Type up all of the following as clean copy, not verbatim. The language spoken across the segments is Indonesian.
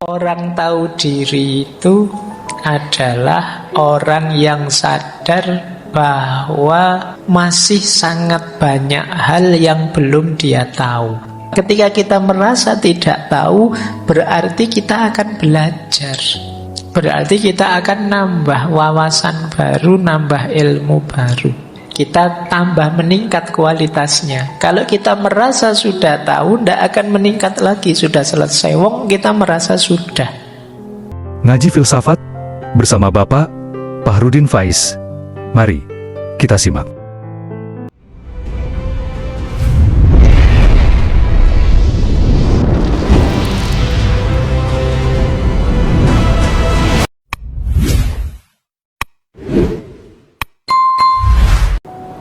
Orang tahu diri itu adalah orang yang sadar bahwa masih sangat banyak hal yang belum dia tahu. Ketika kita merasa tidak tahu, berarti kita akan belajar. Berarti kita akan nambah wawasan baru, nambah ilmu baru. Kita tambah meningkat kualitasnya. Kalau kita merasa sudah tahu, tidak akan meningkat lagi. Sudah selesai, wong kita merasa sudah. Ngaji Filsafat bersama Bapak Fahrudin Faiz. Mari kita simak.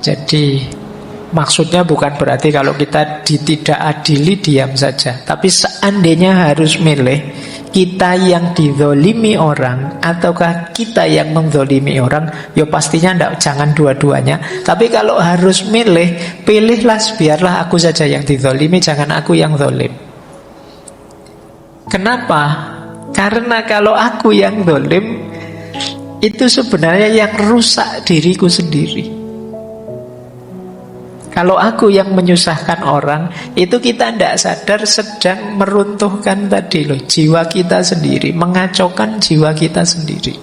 Jadi maksudnya bukan berarti kalau kita ditidakadili diam saja. Tapi seandainya harus milih, kita yang dizolimi orang ataukah kita yang menzolimi orang, ya pastinya jangan dua-duanya. Tapi kalau harus milih, pilihlah biarlah aku saja yang dizolimi, jangan aku yang zolim. Kenapa? Karena kalau aku yang zolim, itu sebenarnya yang rusak diriku sendiri. Kalau aku yang menyusahkan orang, itu kita tidak sadar sedang meruntuhkan tadi loh, jiwa kita sendiri, mengacaukan jiwa kita sendiri.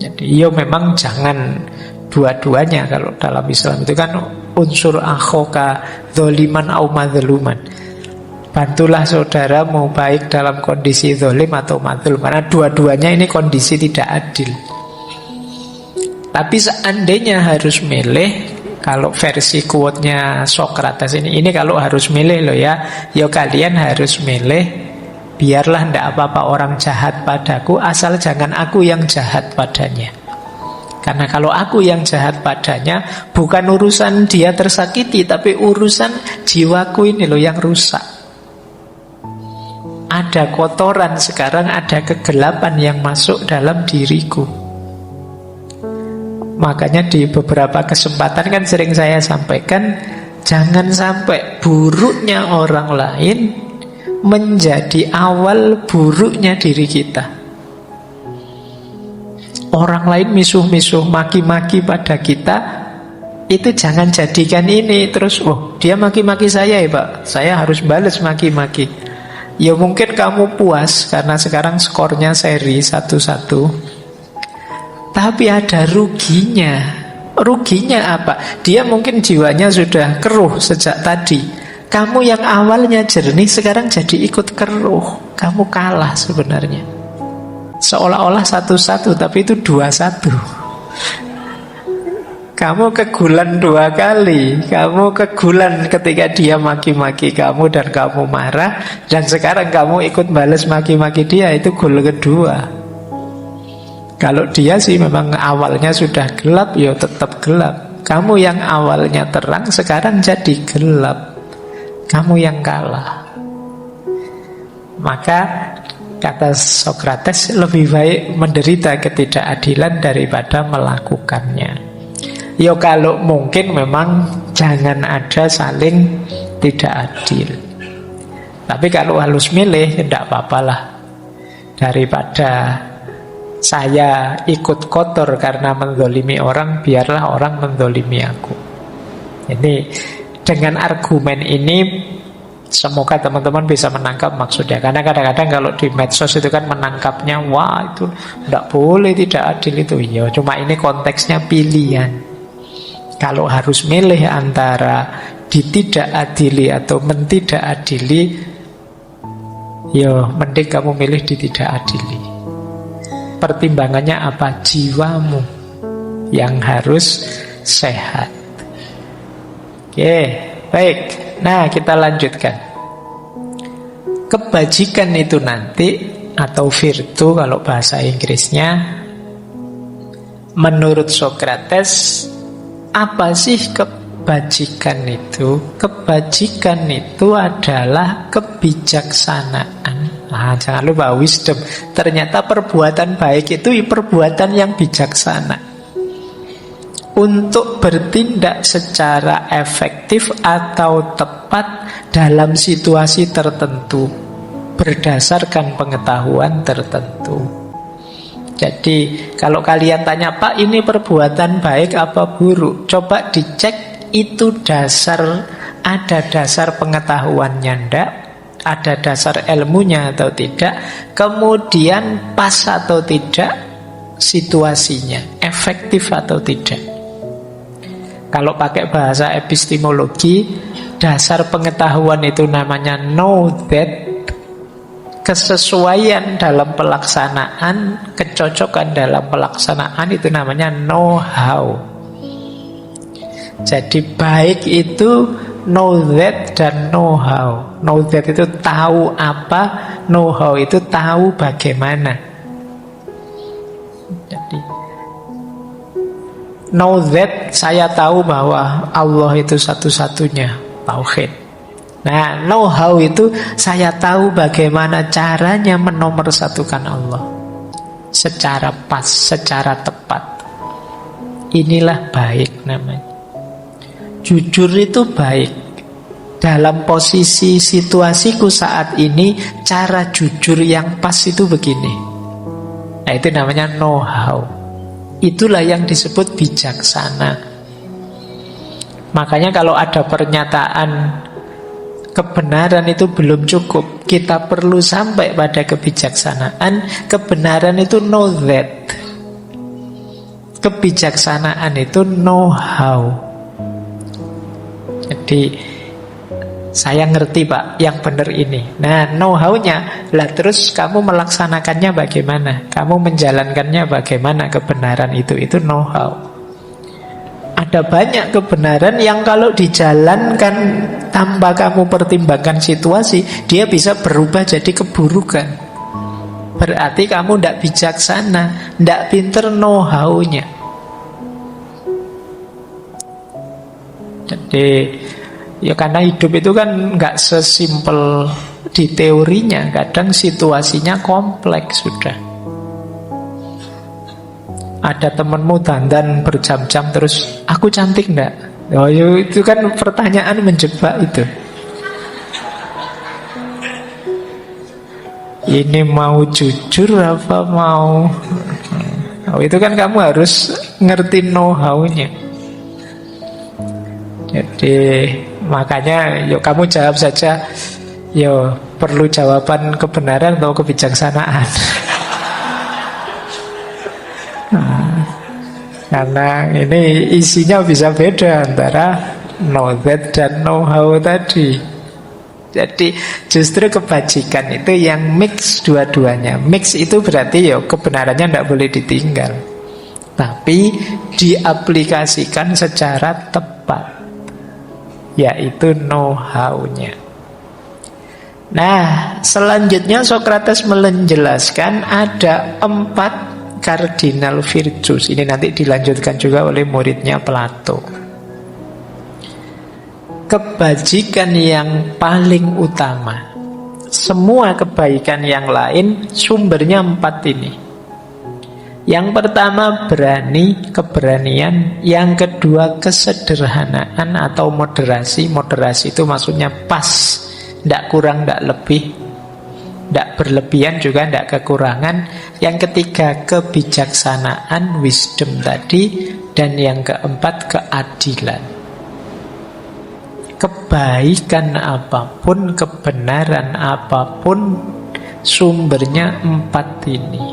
Jadi memang jangan dua-duanya. Kalau dalam Islam itu kan unsur akhoka zoliman au madluman. Bantulah saudaramu baik dalam kondisi zolim atau madlum, karena dua-duanya ini kondisi tidak adil. Tapi seandainya harus milih, kalau versi quote-nya Socrates ini kalau harus milih loh ya kalian harus milih, biarlah ndak apa-apa orang jahat padaku, asal jangan aku yang jahat padanya. Karena kalau aku yang jahat padanya, bukan urusan dia tersakiti, tapi urusan jiwaku ini loh yang rusak. Ada kotoran sekarang, ada kegelapan yang masuk dalam diriku. Makanya di beberapa kesempatan kan sering saya sampaikan, jangan sampai buruknya orang lain menjadi awal buruknya diri kita. Orang lain misuh-misuh, maki-maki pada kita, itu jangan jadikan ini terus, dia maki-maki saya ya Pak, saya harus balas maki-maki. Ya mungkin kamu puas karena sekarang skornya seri 1-1. Tapi ada ruginya. Ruginya apa? Dia mungkin jiwanya sudah keruh sejak tadi. Kamu yang awalnya jernih sekarang jadi ikut keruh. Kamu kalah sebenarnya. Seolah-olah 1-1, tapi itu 2-1. Kamu kegulan 2 kali. Kamu kegulan ketika dia maki-maki kamu dan kamu marah, dan sekarang kamu ikut balas maki-maki dia. Itu gol kedua. Kalau dia sih memang awalnya sudah gelap, ya tetap gelap. Kamu yang awalnya terang sekarang jadi gelap. Kamu yang kalah. Maka kata Socrates, lebih baik menderita ketidakadilan daripada melakukannya. Ya kalau mungkin memang jangan ada saling tidak adil. Tapi kalau harus milih, tidak apa-apalah. Daripada saya ikut kotor karena menzolimi orang, biarlah orang menzolimi aku. Jadi dengan argumen ini semoga teman-teman bisa menangkap maksudnya. Karena kadang-kadang kalau di medsos itu kan menangkapnya, wah itu tidak boleh, tidak adil itu. Ya cuma ini konteksnya pilihan. Kalau harus milih antara ditidakadili atau mentidakadili, ya mending kamu milih ditidakadili. Pertimbangannya apa? Jiwamu yang harus sehat. Oke, baik. Nah, kita lanjutkan. Kebajikan itu nanti, atau virtu kalau bahasa Inggrisnya, menurut Socrates, apa sih kebajikan itu? Kebajikan itu adalah kebijaksanaan. Nah, jangan lupa wisdom. Ternyata perbuatan baik itu perbuatan yang bijaksana. Untuk bertindak secara efektif atau tepat dalam situasi tertentu. berdasarkan pengetahuan tertentu. Jadi kalau kalian tanya, Pak, ini perbuatan baik apa buruk? Coba dicek itu ada dasar pengetahuannya ndak? Ada dasar ilmunya atau tidak? Kemudian pas atau tidak situasinya? Efektif atau tidak? Kalau pakai bahasa epistemologi, dasar pengetahuan itu namanya know that. Kesesuaian dalam pelaksanaan, kecocokan dalam pelaksanaan itu namanya know how. Jadi baik itu know that dan know how. Know that itu tahu apa, know how itu tahu bagaimana. Jadi know that, saya tahu bahwa Allah itu satu-satunya, tauhid. Nah, know how itu saya tahu bagaimana caranya menomorsatukan Allah secara pas, secara tepat. Inilah baik namanya. Jujur itu baik. Dalam posisi situasiku saat ini, cara jujur yang pas itu begini. Nah, itu namanya know how. Itulah yang disebut bijaksana. Makanya kalau ada pernyataan kebenaran itu belum cukup, kita perlu sampai pada kebijaksanaan. Kebenaran itu know that. Kebijaksanaan itu know how. Jadi saya ngerti, Pak, yang benar ini. Nah, know how-nya lah, terus kamu melaksanakannya bagaimana? Kamu menjalankannya bagaimana kebenaran itu know how. Ada banyak kebenaran yang kalau dijalankan tanpa kamu pertimbangkan situasi, dia bisa berubah jadi keburukan. Berarti kamu tidak bijaksana, tidak pinter know how-nya. Jadi ya karena hidup itu kan nggak sesimpel di teorinya, kadang situasinya kompleks sudah. Ada temenmu dandan berjam-jam terus, aku cantik enggak? Oh, itu kan pertanyaan menjebak itu. Ini mau jujur apa mau? Oh, itu kan kamu harus ngerti know how-nya. Jadi makanya yuk kamu jawab saja, yo perlu jawaban kebenaran atau kebijaksanaan. Karena ini isinya bisa beda antara know that dan know how tadi. Jadi justru kebajikan itu yang mix dua-duanya. Mix itu berarti ya kebenarannya tidak boleh ditinggal, tapi diaplikasikan secara tepat, yaitu know how-nya. Nah, selanjutnya Socrates menjelaskan ada 4 cardinal virtues. Ini nanti dilanjutkan juga oleh muridnya Plato. Kebajikan yang paling utama. Semua kebaikan yang lain sumbernya 4 ini. Yang pertama berani, keberanian. Yang kedua kesederhanaan atau moderasi. Moderasi itu maksudnya pas, tidak kurang, tidak lebih, tidak berlebihan juga tidak kekurangan. Yang ketiga kebijaksanaan, wisdom tadi. Dan yang keempat keadilan. Kebaikan apapun, kebenaran apapun, sumbernya 4 ini.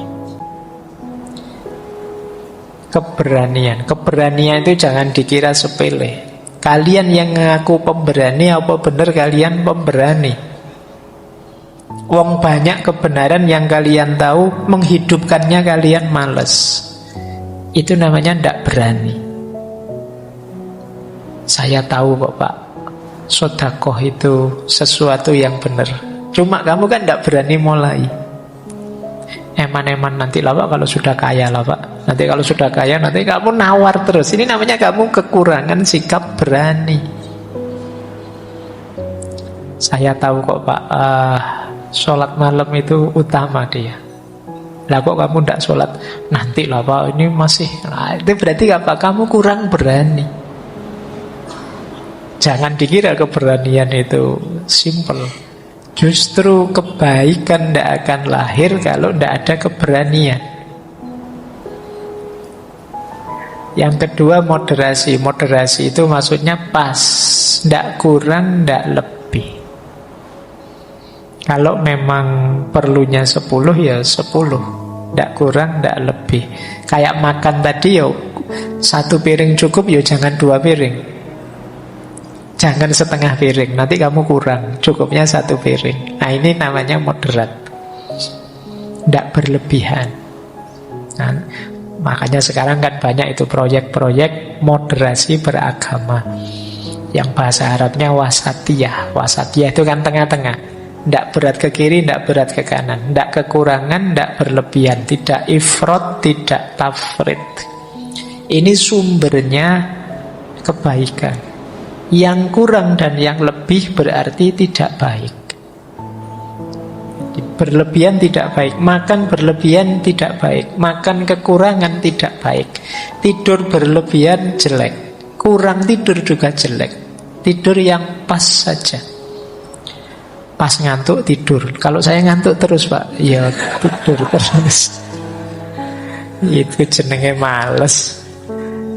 Keberanian. Keberanian itu jangan dikira sepele. Kalian yang ngaku pemberani, apa benar kalian pemberani? Wong banyak kebenaran yang kalian tahu, menghidupkannya kalian males. Itu namanya tidak berani. Saya tahu kok, Pak, sedekah itu sesuatu yang benar. Cuma kamu kan tidak berani mulai. Eman-eman nanti lah Pak, kalau sudah kaya lah Pak. Nanti kalau sudah kaya, nanti kamu nawar terus. Ini namanya kamu kekurangan sikap berani. Saya tahu kok Pak, sholat malam itu utama dia. Lah kok kamu tidak sholat? Nanti lah Pak, ini masih. Nah, itu berarti apa? Kamu kurang berani. Jangan dikira keberanian itu simple. Justru kebaikan tidak akan lahir kalau tidak ada keberanian. Yang kedua moderasi. Moderasi itu maksudnya pas, tidak kurang, tidak lebih. Kalau memang perlunya 10 ya 10, tidak kurang, tidak lebih. Kayak makan tadi ya, 1 piring cukup ya, jangan 2 piring. Jangan setengah piring, nanti kamu kurang. Cukupnya 1 piring. Nah, ini namanya moderat, tidak berlebihan. Nah, makanya sekarang kan banyak itu proyek-proyek moderasi beragama, yang bahasa Arabnya wasatiyah. Wasatiyah itu kan tengah-tengah, tidak berat ke kiri, tidak berat ke kanan, tidak kekurangan, tidak berlebihan, tidak ifrat, tidak tafrit. Ini sumbernya kebaikan. Yang kurang dan yang lebih berarti tidak baik. Berlebihan tidak baik, makan berlebihan tidak baik, makan kekurangan tidak baik, tidur berlebihan jelek, kurang tidur juga jelek. Tidur yang pas saja. Pas ngantuk tidur. Kalau saya ngantuk terus, Pak, ya tidur terus. Itu jenenge males.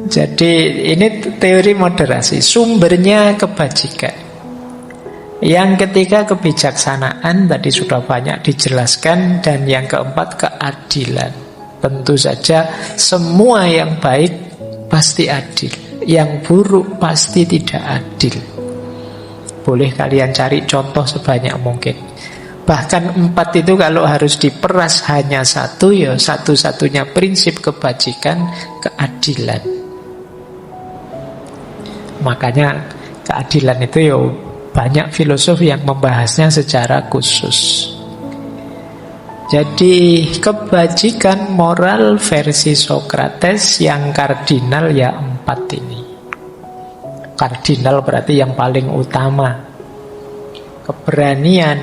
Jadi ini teori moderasi, sumbernya kebajikan. Yang ketiga kebijaksanaan, tadi sudah banyak dijelaskan. Dan yang keempat keadilan. Tentu saja semua yang baik pasti adil, yang buruk pasti tidak adil. Boleh kalian cari contoh sebanyak mungkin. Bahkan 4 itu kalau harus diperas hanya 1, ya satu-satunya prinsip kebajikan keadilan. Makanya keadilan itu ya banyak filosof yang membahasnya secara khusus. Jadi kebajikan moral versi Socrates yang kardinal ya 4 ini. Kardinal berarti yang paling utama. Keberanian,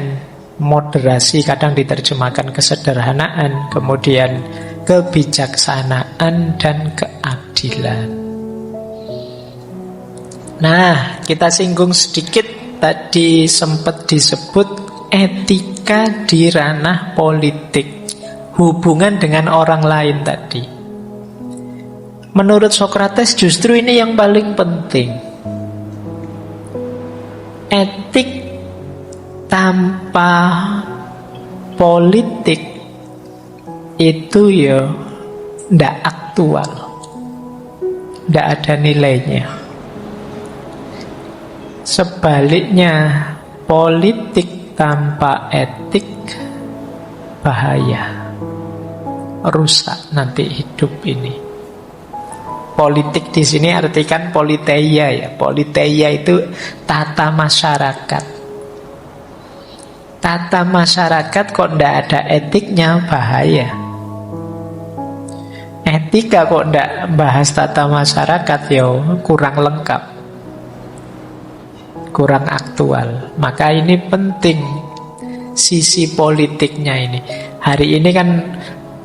moderasi, kadang diterjemahkan kesederhanaan, kemudian kebijaksanaan dan keadilan. Nah, kita singgung sedikit, tadi sempat disebut etika di ranah politik, hubungan dengan orang lain tadi. Menurut Socrates justru ini yang paling penting. Etik tanpa politik itu ya tidak aktual, tidak ada nilainya. Sebaliknya, politik tanpa etik bahaya, rusak nanti hidup ini. Politik di sini artikan politeia ya. Politeia itu tata masyarakat. Tata masyarakat kok tidak ada etiknya, bahaya. Etika kok tidak bahas tata masyarakat, ya kurang lengkap, kurang aktual. Maka ini penting sisi politiknya ini. Hari ini kan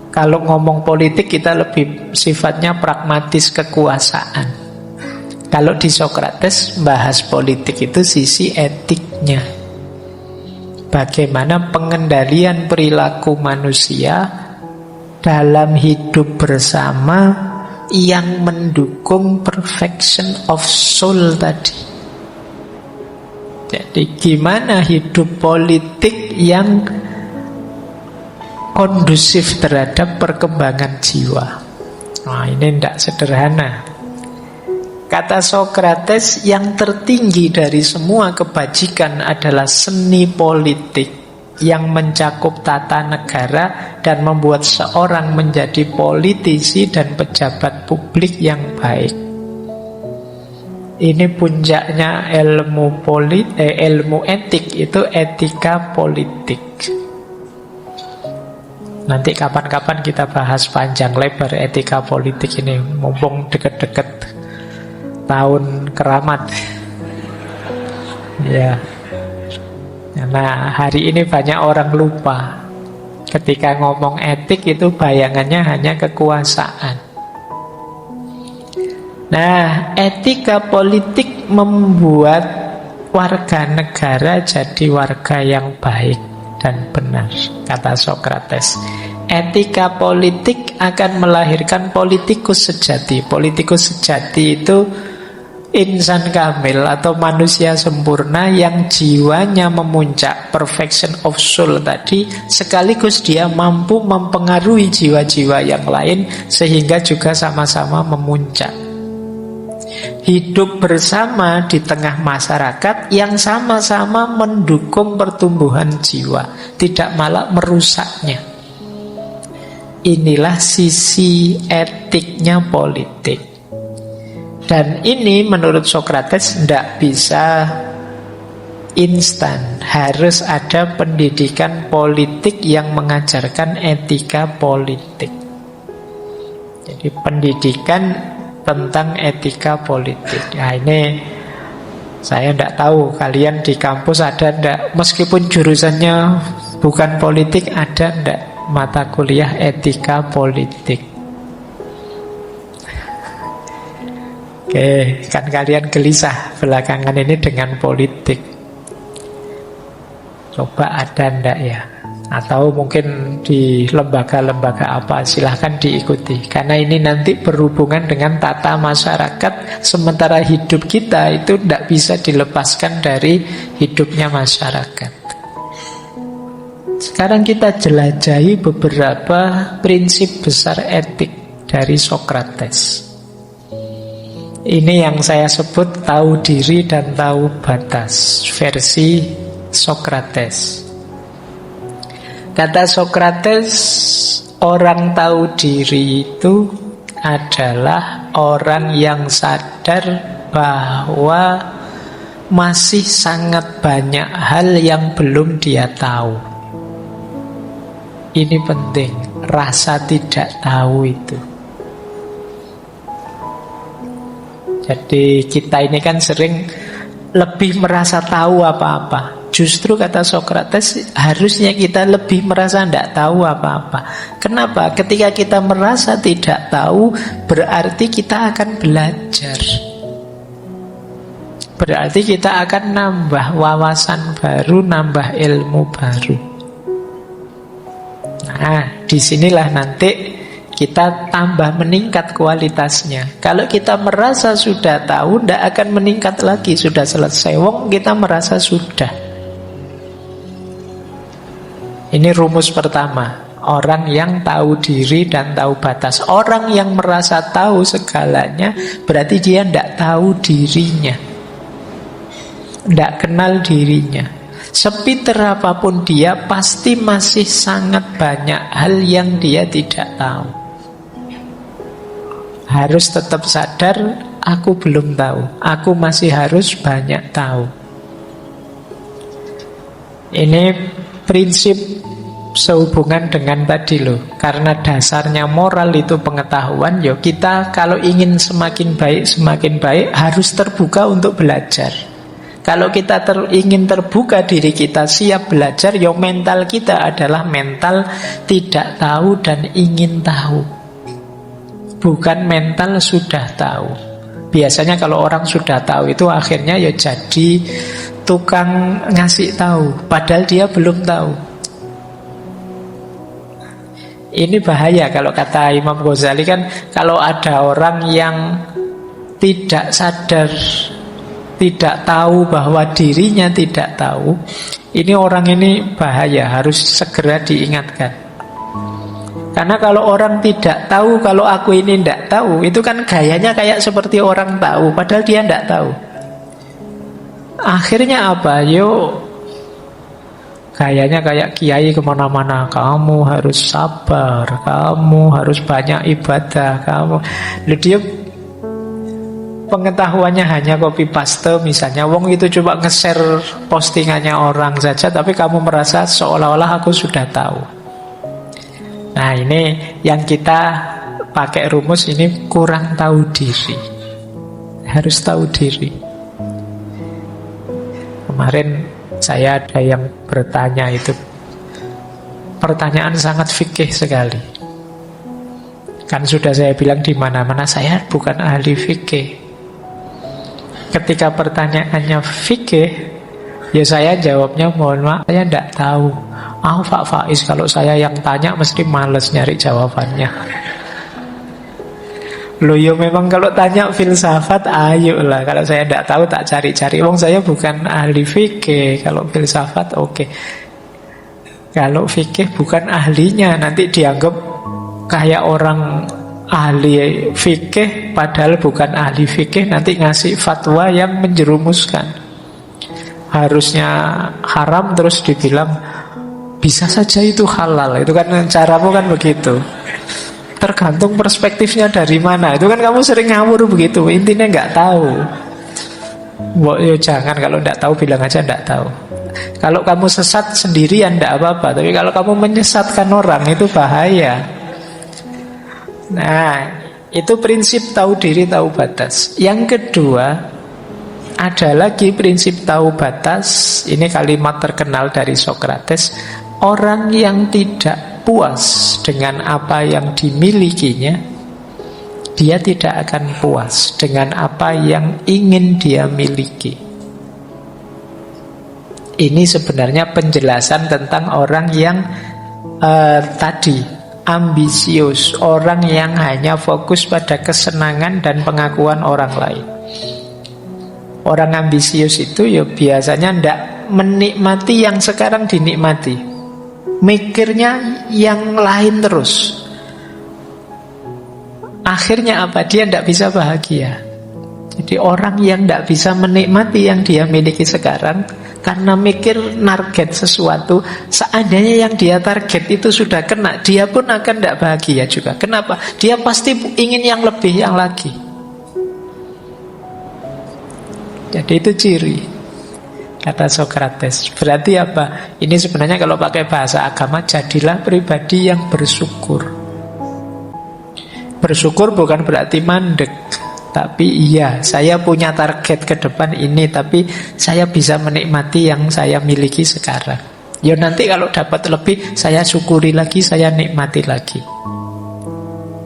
kalau ngomong politik kita lebih sifatnya pragmatis, kekuasaan. Kalau di Socrates bahas politik itu sisi etiknya. Bagaimana pengendalian perilaku manusia dalam hidup bersama yang mendukung perfection of soul tadi. Jadi gimana hidup politik yang kondusif terhadap perkembangan jiwa. Nah, ini tidak sederhana. Kata Socrates, yang tertinggi dari semua kebajikan adalah seni politik yang mencakup tata negara dan membuat seorang menjadi politisi dan pejabat publik yang baik. Ini puncaknya ilmu etik, itu etika politik. Nanti kapan-kapan kita bahas panjang lebar etika politik ini, mumpung deket-deket tahun keramat. Ya. Nah, hari ini banyak orang lupa. Ketika ngomong etik itu bayangannya hanya kekuasaan. Nah, etika politik membuat warga negara jadi warga yang baik dan benar, kata Sokrates. Etika politik akan melahirkan politikus sejati. Politikus sejati itu insan kamil atau manusia sempurna yang jiwanya memuncak, perfection of soul tadi, sekaligus dia mampu mempengaruhi jiwa-jiwa yang lain sehingga juga sama-sama memuncak. Hidup bersama di tengah masyarakat yang sama-sama mendukung pertumbuhan jiwa, tidak malah merusaknya. Inilah sisi etiknya politik. Dan ini menurut Sokrates tidak bisa instan. Harus ada pendidikan politik yang mengajarkan etika politik. Jadi pendidikan tentang etika politik. Nah ini saya tidak tahu kalian di kampus ada tidak, meskipun jurusannya bukan politik, ada tidak mata kuliah etika politik. Oke, kan kalian gelisah belakangan ini dengan politik. Coba ada ndak ya? Atau mungkin di lembaga-lembaga apa, silahkan diikuti. Karena ini nanti berhubungan dengan tata masyarakat. Sementara hidup kita itu tidak bisa dilepaskan dari hidupnya masyarakat. Sekarang kita jelajahi beberapa prinsip besar etik dari Sokrates. Ini yang saya sebut tahu diri dan tahu batas, versi Sokrates. Kata Sokrates, orang tahu diri itu adalah orang yang sadar bahwa masih sangat banyak hal yang belum dia tahu. Ini penting, rasa tidak tahu itu. Jadi kita ini kan sering lebih merasa tahu apa-apa. Justru kata Sokrates, harusnya kita lebih merasa tidak tahu apa-apa. Kenapa? Ketika kita merasa tidak tahu, berarti kita akan belajar. Berarti kita akan nambah wawasan baru, nambah ilmu baru. Nah, disinilah nanti kita tambah meningkat kualitasnya. Kalau kita merasa sudah tahu, tidak akan meningkat lagi. Sudah selesai, wong kita merasa sudah. Ini rumus pertama. Orang yang tahu diri dan tahu batas. Orang yang merasa tahu segalanya, berarti dia tidak tahu dirinya, tidak kenal dirinya. Sepinter apapun dia, pasti masih sangat banyak hal yang dia tidak tahu. Harus tetap sadar, aku belum tahu. Aku masih harus banyak tahu. Ini prinsip sehubungan dengan tadi loh. Karena dasarnya moral itu pengetahuan. Ya kita kalau ingin semakin baik harus terbuka untuk belajar. Kalau kita ingin terbuka diri kita, siap belajar, ya mental kita adalah mental tidak tahu dan ingin tahu. Bukan mental sudah tahu. Biasanya kalau orang sudah tahu itu akhirnya ya jadi tukang ngasih tahu, padahal dia belum tahu. Ini bahaya kalau kata Imam Ghazali kan, kalau ada orang yang tidak sadar, tidak tahu bahwa dirinya tidak tahu, ini orang ini bahaya, harus segera diingatkan. Karena kalau orang tidak tahu, kalau aku ini tidak tahu, itu kan gayanya kayak seperti orang tahu, padahal dia tidak tahu. Akhirnya apa? Yo, gayanya kayak kiai kemana-mana. Kamu harus sabar, kamu harus banyak ibadah, kamu. Dia pengetahuannya hanya copy paste misalnya. Wong itu coba nge-share postingannya orang saja, tapi kamu merasa seolah-olah aku sudah tahu. Nah ini yang kita pakai rumus ini, kurang tahu diri. Harus tahu diri. Kemarin saya ada yang bertanya itu, pertanyaan sangat fikih sekali. Kan sudah saya bilang di mana-mana saya bukan ahli fikih. Ketika pertanyaannya fikih, ya saya jawabnya mohon maaf, saya tidak tahu. Pak Faiz, kalau saya yang tanya mesti males nyari jawabannya. Loh ya memang kalau tanya filsafat, ayo lah. Kalau saya tidak tahu tak cari-cari. Wong saya bukan ahli fikih. Kalau filsafat oke. Kalau fikih bukan ahlinya, nanti dianggap kayak orang ahli fikih padahal bukan ahli fikih, nanti ngasih fatwa yang menjerumuskan. Harusnya haram terus dibilang bisa saja itu halal. Itu kan caramu kan begitu. Tergantung perspektifnya dari mana. Itu kan kamu sering ngawur begitu. Intinya nggak tahu. Jangan, kalau nggak tahu bilang aja nggak tahu. Kalau kamu sesat sendirian nggak apa-apa. Tapi kalau kamu menyesatkan orang itu bahaya. Nah, itu prinsip tahu diri, tahu batas. Yang kedua, ada lagi prinsip tahu batas. Ini kalimat terkenal dari Sokrates. Orang yang tidak puas dengan apa yang dimilikinya, dia tidak akan puas dengan apa yang ingin dia miliki. Ini sebenarnya penjelasan tentang orang yang tadi ambisius, orang yang hanya fokus pada kesenangan dan pengakuan orang lain. Orang ambisius itu ya biasanya tidak menikmati yang sekarang dinikmati, mikirnya yang lain terus. Akhirnya apa? Dia tidak bisa bahagia. Jadi orang yang tidak bisa menikmati yang dia miliki sekarang karena mikir target sesuatu, seandainya yang dia target itu sudah kena, dia pun akan tidak bahagia juga. Kenapa? Dia pasti ingin yang lebih, yang lagi. Jadi itu ciri, kata Sokrates. Berarti apa? Ini sebenarnya kalau pakai bahasa agama, jadilah pribadi yang bersyukur. Bersyukur bukan berarti mandek, tapi iya, saya punya target ke depan ini, tapi saya bisa menikmati yang saya miliki sekarang. Ya nanti kalau dapat lebih, saya syukuri lagi, saya nikmati lagi.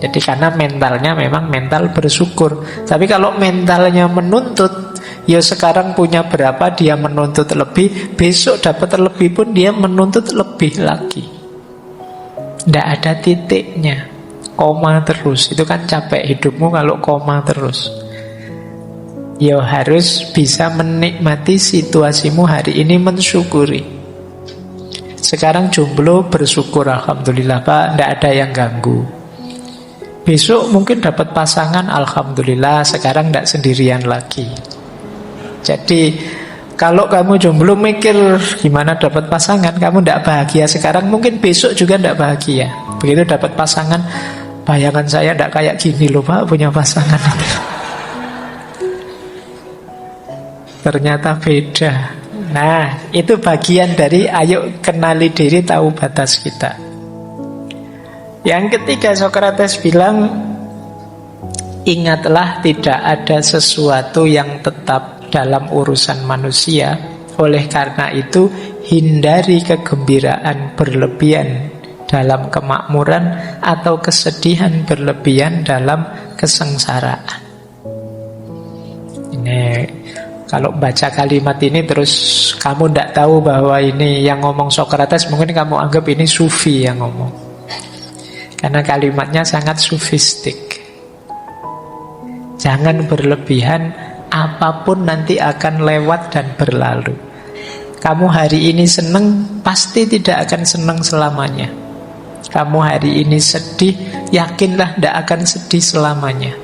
Jadi karena mentalnya memang mental bersyukur. Tapi kalau mentalnya menuntut, ya sekarang punya berapa dia menuntut lebih, besok dapat lebih pun dia menuntut lebih lagi. Tidak ada titiknya, koma terus. Itu kan capek hidupmu kalau koma terus. Ya harus bisa menikmati situasimu hari ini, mensyukuri. Sekarang jomblo, bersyukur, alhamdulillah Pak, tidak ada yang ganggu. Besok mungkin dapat pasangan, alhamdulillah, sekarang tidak sendirian lagi. Jadi kalau kamu jomblo mikir gimana dapat pasangan, kamu tidak bahagia sekarang, mungkin besok juga tidak bahagia. Begitu dapat pasangan, bayangan saya tidak kayak gini loh Pak, punya pasangan. Ternyata beda. Nah, itu bagian dari ayo kenali diri, tahu batas kita. Yang ketiga, Sokrates bilang, ingatlah tidak ada sesuatu yang tetap dalam urusan manusia. Oleh karena itu, hindari kegembiraan berlebihan dalam kemakmuran atau kesedihan berlebihan dalam kesengsaraan. Ini kalau baca kalimat ini terus kamu tidak tahu bahwa ini yang ngomong Sokrates, mungkin kamu anggap ini sufi yang ngomong. Karena kalimatnya sangat sufistik. Jangan berlebihan, apapun nanti akan lewat dan berlalu. Kamu hari ini senang, pasti tidak akan senang selamanya. Kamu hari ini sedih, yakinlah tidak akan sedih selamanya.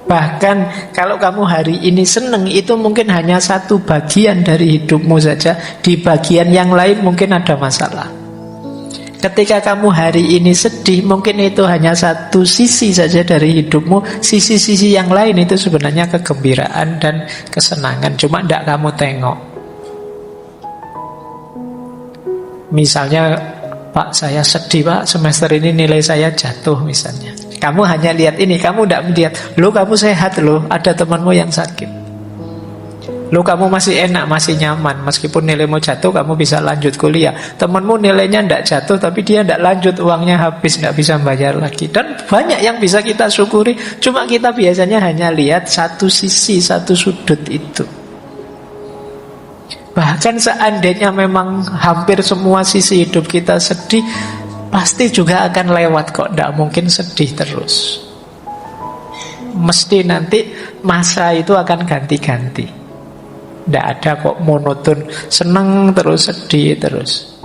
Bahkan kalau kamu hari ini senang, itu mungkin hanya satu bagian dari hidupmu saja. Di bagian yang lain mungkin ada masalah. Ketika kamu hari ini sedih, mungkin itu hanya satu sisi saja dari hidupmu. Sisi-sisi yang lain itu sebenarnya kegembiraan dan kesenangan, cuma tidak kamu tengok. Misalnya, Pak saya sedih Pak, semester ini nilai saya jatuh misalnya. Kamu hanya lihat ini, kamu tidak melihat, loh kamu sehat loh, ada temanmu yang sakit. Lu kamu masih enak, masih nyaman. Meskipun nilaimu jatuh, kamu bisa lanjut kuliah. Temenmu nilainya tidak jatuh, tapi dia tidak lanjut, uangnya habis, tidak bisa bayar lagi. Dan banyak yang bisa kita syukuri. Cuma kita biasanya hanya lihat satu sisi, satu sudut itu. Bahkan seandainya memang hampir semua sisi hidup kita sedih, pasti juga akan lewat kok. Tidak mungkin sedih terus. Mesti nanti masa itu akan ganti-ganti. Tidak ada kok monoton, senang terus, sedih terus.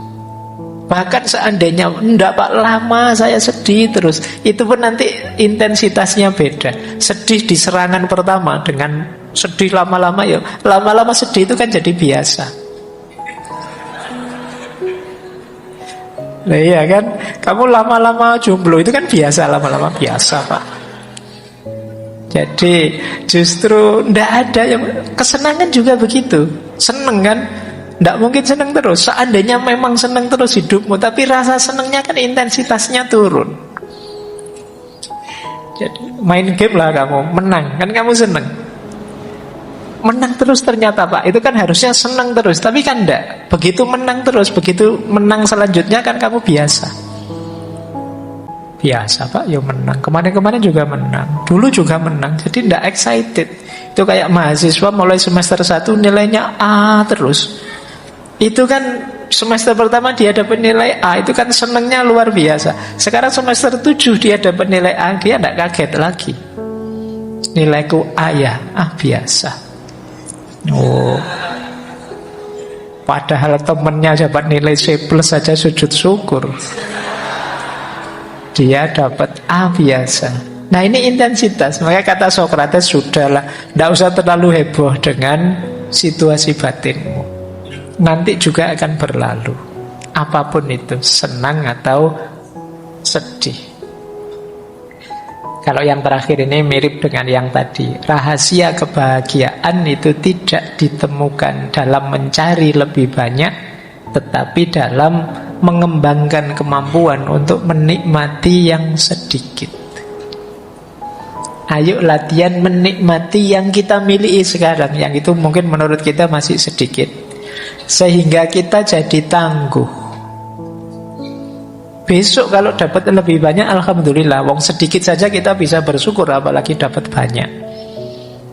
Bahkan seandainya tidak Pak, lama saya sedih terus, itu pun nanti intensitasnya beda. Sedih di serangan pertama dengan sedih lama-lama, ya lama-lama sedih itu kan jadi biasa. Nah iya kan, kamu lama-lama jomblo itu kan biasa, lama-lama biasa Pak. Jadi justru tidak ada yang kesenangan juga begitu. Seneng kan? Tidak mungkin seneng terus. Seandainya memang seneng terus hidupmu, tapi rasa senengnya kan intensitasnya turun. Jadi main game lah kamu, menang kan kamu seneng. Menang terus ternyata Pak, itu kan harusnya seneng terus, tapi kan tidak. Begitu menang terus, begitu menang selanjutnya kan kamu biasa. Biasa Pak, ya menang. Kemarin-kemarin juga menang. Dulu juga menang, jadi tidak excited. Itu kayak mahasiswa mulai semester 1 nilainya A terus. Itu kan semester pertama dia dapat nilai A, itu kan senangnya luar biasa. Sekarang semester 7 dia dapat nilai A, dia tidak kaget lagi. Nilaiku A ya, biasa. Oh. Padahal temennya dapat nilai C+ saja sujud syukur. Dia dapat A biasa. Nah ini intensitas. Makanya kata Sokrates, sudahlah, tidak usah terlalu heboh dengan situasi batinmu. Nanti juga akan berlalu. Apapun itu, senang atau sedih. Kalau yang terakhir ini mirip dengan yang tadi. Rahasia kebahagiaan itu tidak ditemukan dalam mencari lebih banyak, tetapi dalam mengembangkan kemampuan untuk menikmati yang sedikit. Ayo latihan menikmati yang kita miliki sekarang, yang itu mungkin menurut kita masih sedikit, sehingga kita jadi tangguh. Besok kalau dapat lebih banyak, alhamdulillah. Wong sedikit saja kita bisa bersyukur, apalagi dapat banyak.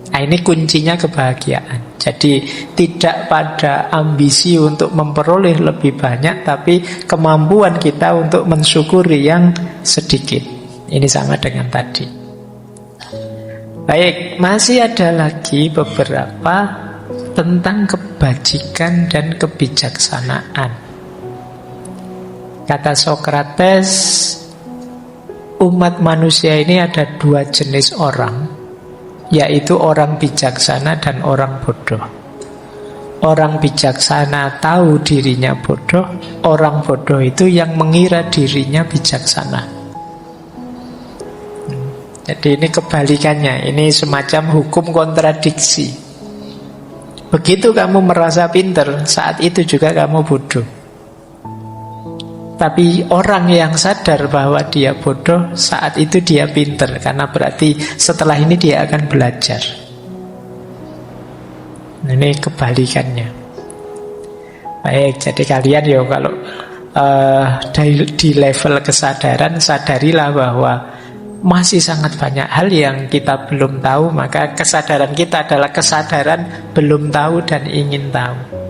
Nah, ini kuncinya kebahagiaan. Jadi tidak pada ambisi untuk memperoleh lebih banyak, tapi kemampuan kita untuk mensyukuri yang sedikit. Ini sama dengan tadi. Baik, masih ada lagi beberapa tentang kebajikan dan kebijaksanaan. Kata Sokrates, umat manusia ini ada dua jenis orang, yaitu orang bijaksana dan orang bodoh. Orang bijaksana tahu dirinya bodoh, orang bodoh itu yang mengira dirinya bijaksana. Jadi ini kebalikannya, ini semacam hukum kontradiksi. Begitu kamu merasa pintar, saat itu juga kamu bodoh. Tapi orang yang sadar bahwa dia bodoh, saat itu dia pintar, karena berarti setelah ini dia akan belajar. Ini kebalikannya. Baik, jadi kalian ya kalau di level kesadaran, sadarilah bahwa masih sangat banyak hal yang kita belum tahu. Maka kesadaran kita adalah kesadaran belum tahu dan ingin tahu.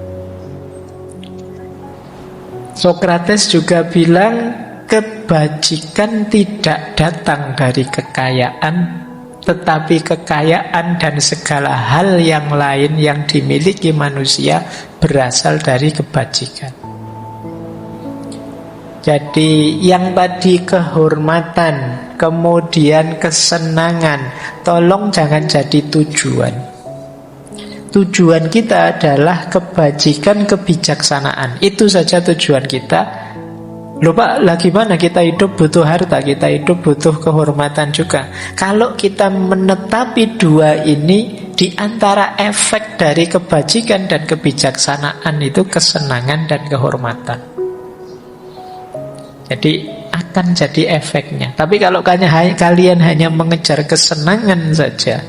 Sokrates juga bilang kebajikan tidak datang dari kekayaan, tetapi kekayaan dan segala hal yang lain yang dimiliki manusia berasal dari kebajikan. Jadi yang tadi kehormatan, kemudian kesenangan, tolong jangan jadi tujuan. Tujuan kita adalah kebajikan, kebijaksanaan. Itu saja tujuan kita. Lupa lagi mana kita hidup butuh harta, kita hidup butuh kehormatan juga. Kalau kita menetapi dua ini, di antara efek dari kebajikan dan kebijaksanaan itu kesenangan dan kehormatan. Jadi akan jadi efeknya. Tapi kalau kalian hanya mengejar kesenangan saja,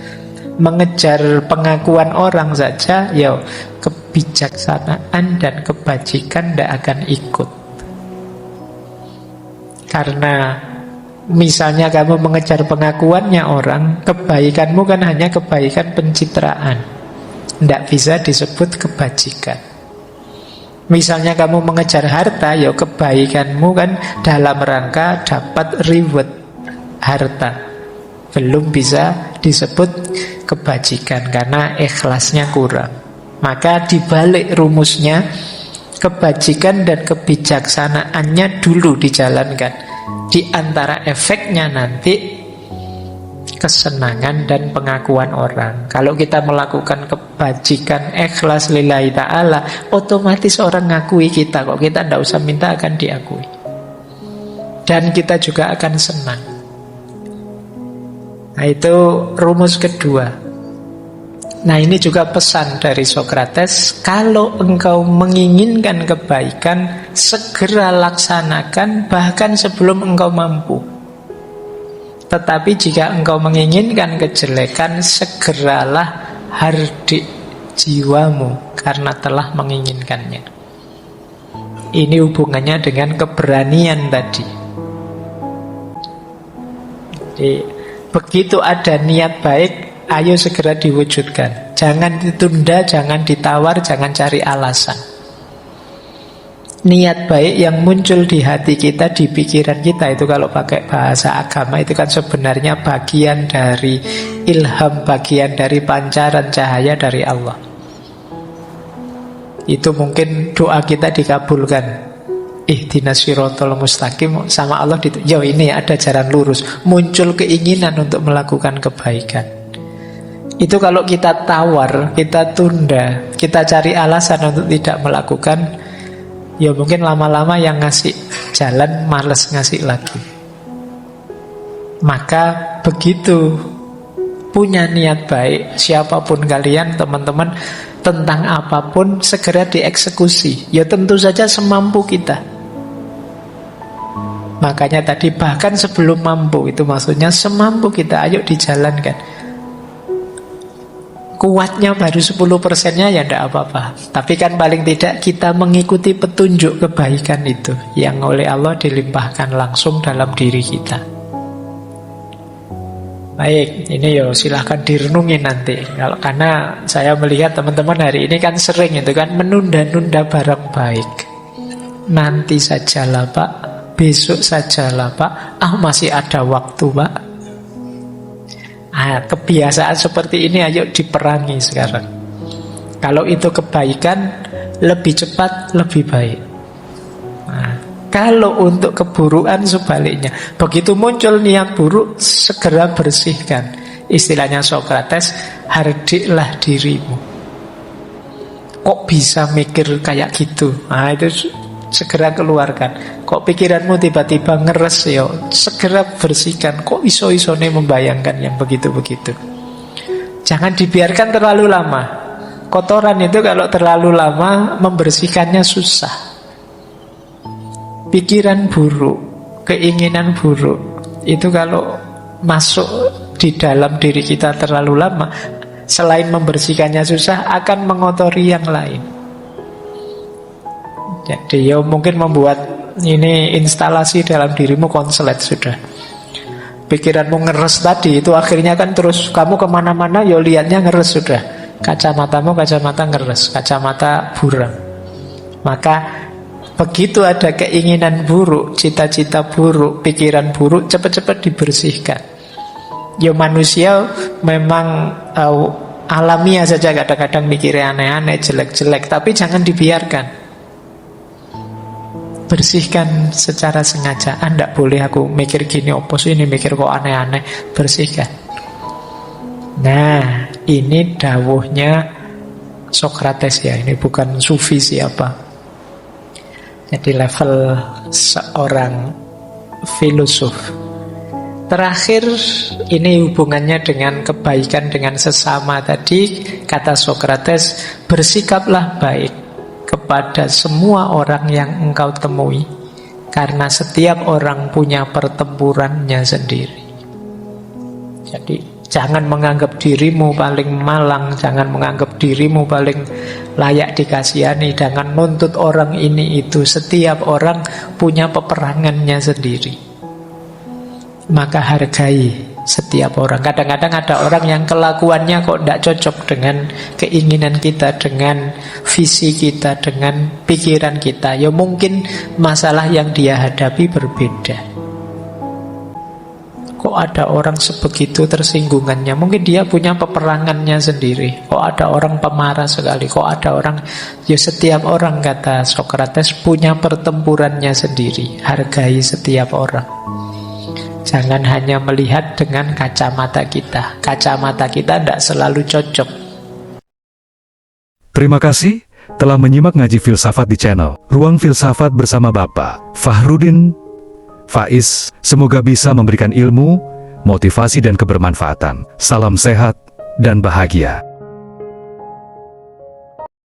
mengejar pengakuan orang saja, ya kebijaksanaan dan kebajikan tidak akan ikut. Karena misalnya kamu mengejar pengakuannya orang, kebaikanmu kan hanya kebaikan pencitraan, tidak bisa disebut kebajikan. Misalnya kamu mengejar harta, ya kebaikanmu kan dalam rangka dapat reward harta, belum bisa disebut kebajikan karena ikhlasnya kurang. Maka dibalik rumusnya, kebajikan dan kebijaksanaannya dulu dijalankan. Di antara efeknya nanti kesenangan dan pengakuan orang. Kalau kita melakukan kebajikan ikhlas lillahi ta'ala, otomatis orang ngakui kita. Kok kita tidak usah minta, akan diakui. Dan kita juga akan senang. Nah, itu rumus kedua. Nah, ini juga pesan dari Sokrates. Kalau engkau menginginkan kebaikan, segera laksanakan bahkan sebelum engkau mampu. Tetapi jika engkau menginginkan kejelekan, segeralah hardik jiwamu karena telah menginginkannya. Ini hubungannya dengan keberanian tadi. Jadi, begitu ada niat baik, ayo segera diwujudkan. Jangan ditunda, jangan ditawar, jangan cari alasan. Niat baik yang muncul di hati kita, di pikiran kita, itu kalau pakai bahasa agama, itu kan sebenarnya bagian dari ilham, bagian dari pancaran cahaya dari Allah. Itu mungkin doa kita dikabulkan. Ihdinas siratal mustaqim, sama Allah ya ini ada jalan lurus. Muncul keinginan untuk melakukan kebaikan. Itu kalau kita tawar, kita tunda, kita cari alasan untuk tidak melakukan, ya mungkin lama-lama yang ngasih jalan malas ngasih lagi. Maka begitu punya niat baik, siapapun kalian, teman-teman, tentang apapun segera dieksekusi. Ya tentu saja semampu kita. Makanya tadi bahkan sebelum mampu, itu maksudnya semampu kita, ayo dijalankan. Kuatnya baru 10%-nya ya tidak apa-apa. Tapi kan paling tidak kita mengikuti petunjuk kebaikan itu yang oleh Allah dilimpahkan langsung dalam diri kita. Baik, ini yo silahkan direnungi nanti. Karena saya melihat teman-teman hari ini kan sering itu kan menunda-nunda barang baik. Nanti sajalah Pak, besok sajalah Pak, masih ada waktu Pak. Kebiasaan seperti ini ayo diperangi sekarang. Kalau itu kebaikan, lebih cepat, lebih baik. Kalau untuk keburukan sebaliknya, begitu muncul niat buruk, segera bersihkan. Istilahnya Sokrates, hardiklah dirimu. Kok bisa mikir kayak gitu? Itu segera keluarkan. Kok pikiranmu tiba-tiba ngeres, ya segera bersihkan. Kok iso-isone membayangkan yang begitu-begitu. Jangan dibiarkan terlalu lama. Kotoran itu kalau terlalu lama membersihkannya susah. Pikiran buruk, keinginan buruk, itu kalau masuk di dalam diri kita terlalu lama, selain membersihkannya susah, akan mengotori yang lain. Jadi ya mungkin membuat ini instalasi dalam dirimu konslet sudah. Pikiranmu ngeres tadi, itu akhirnya kan terus kamu kemana-mana ya lihatnya ngeres sudah. Kacamatamu kacamata ngeres, kacamata buram. Maka begitu ada keinginan buruk, cita-cita buruk, pikiran buruk, cepat-cepat dibersihkan. Ya manusia memang alamiah saja kadang-kadang mikirnya aneh-aneh, jelek-jelek, tapi jangan dibiarkan. Bersihkan secara sengaja. Tidak boleh aku mikir gini, opos ini mikir kok aneh-aneh. Bersihkan. Nah, ini dawuhnya Sokrates ya. Ini bukan sufi siapa. Jadi level seorang filosof. Terakhir, ini hubungannya dengan kebaikan dengan sesama tadi. Kata Sokrates, bersikaplah baik kepada semua orang yang engkau temui, karena setiap orang punya pertempurannya sendiri. Jadi Jangan menganggap dirimu paling malang, jangan menganggap dirimu paling layak dikasihani, jangan nuntut orang ini itu. Setiap orang punya peperangannya sendiri. Maka hargai setiap orang. Kadang-kadang ada orang yang kelakuannya kok tidak cocok dengan keinginan kita, dengan visi kita, dengan pikiran kita. Ya mungkin masalah yang dia hadapi berbeda. Kok ada orang sebegitu tersinggungannya? Mungkin dia punya peperangannya sendiri. Kok ada orang pemarah sekali? Kok ada orang... Ya setiap orang, kata Sokrates, punya pertempurannya sendiri. Hargai setiap orang. Jangan hanya melihat dengan kacamata kita. Kacamata kita tidak selalu cocok. Terima kasih telah menyimak ngaji filsafat di channel Ruang Filsafat bersama Bapak Fahrudin Faiz. Semoga bisa memberikan ilmu, motivasi dan kebermanfaatan. Salam sehat dan bahagia.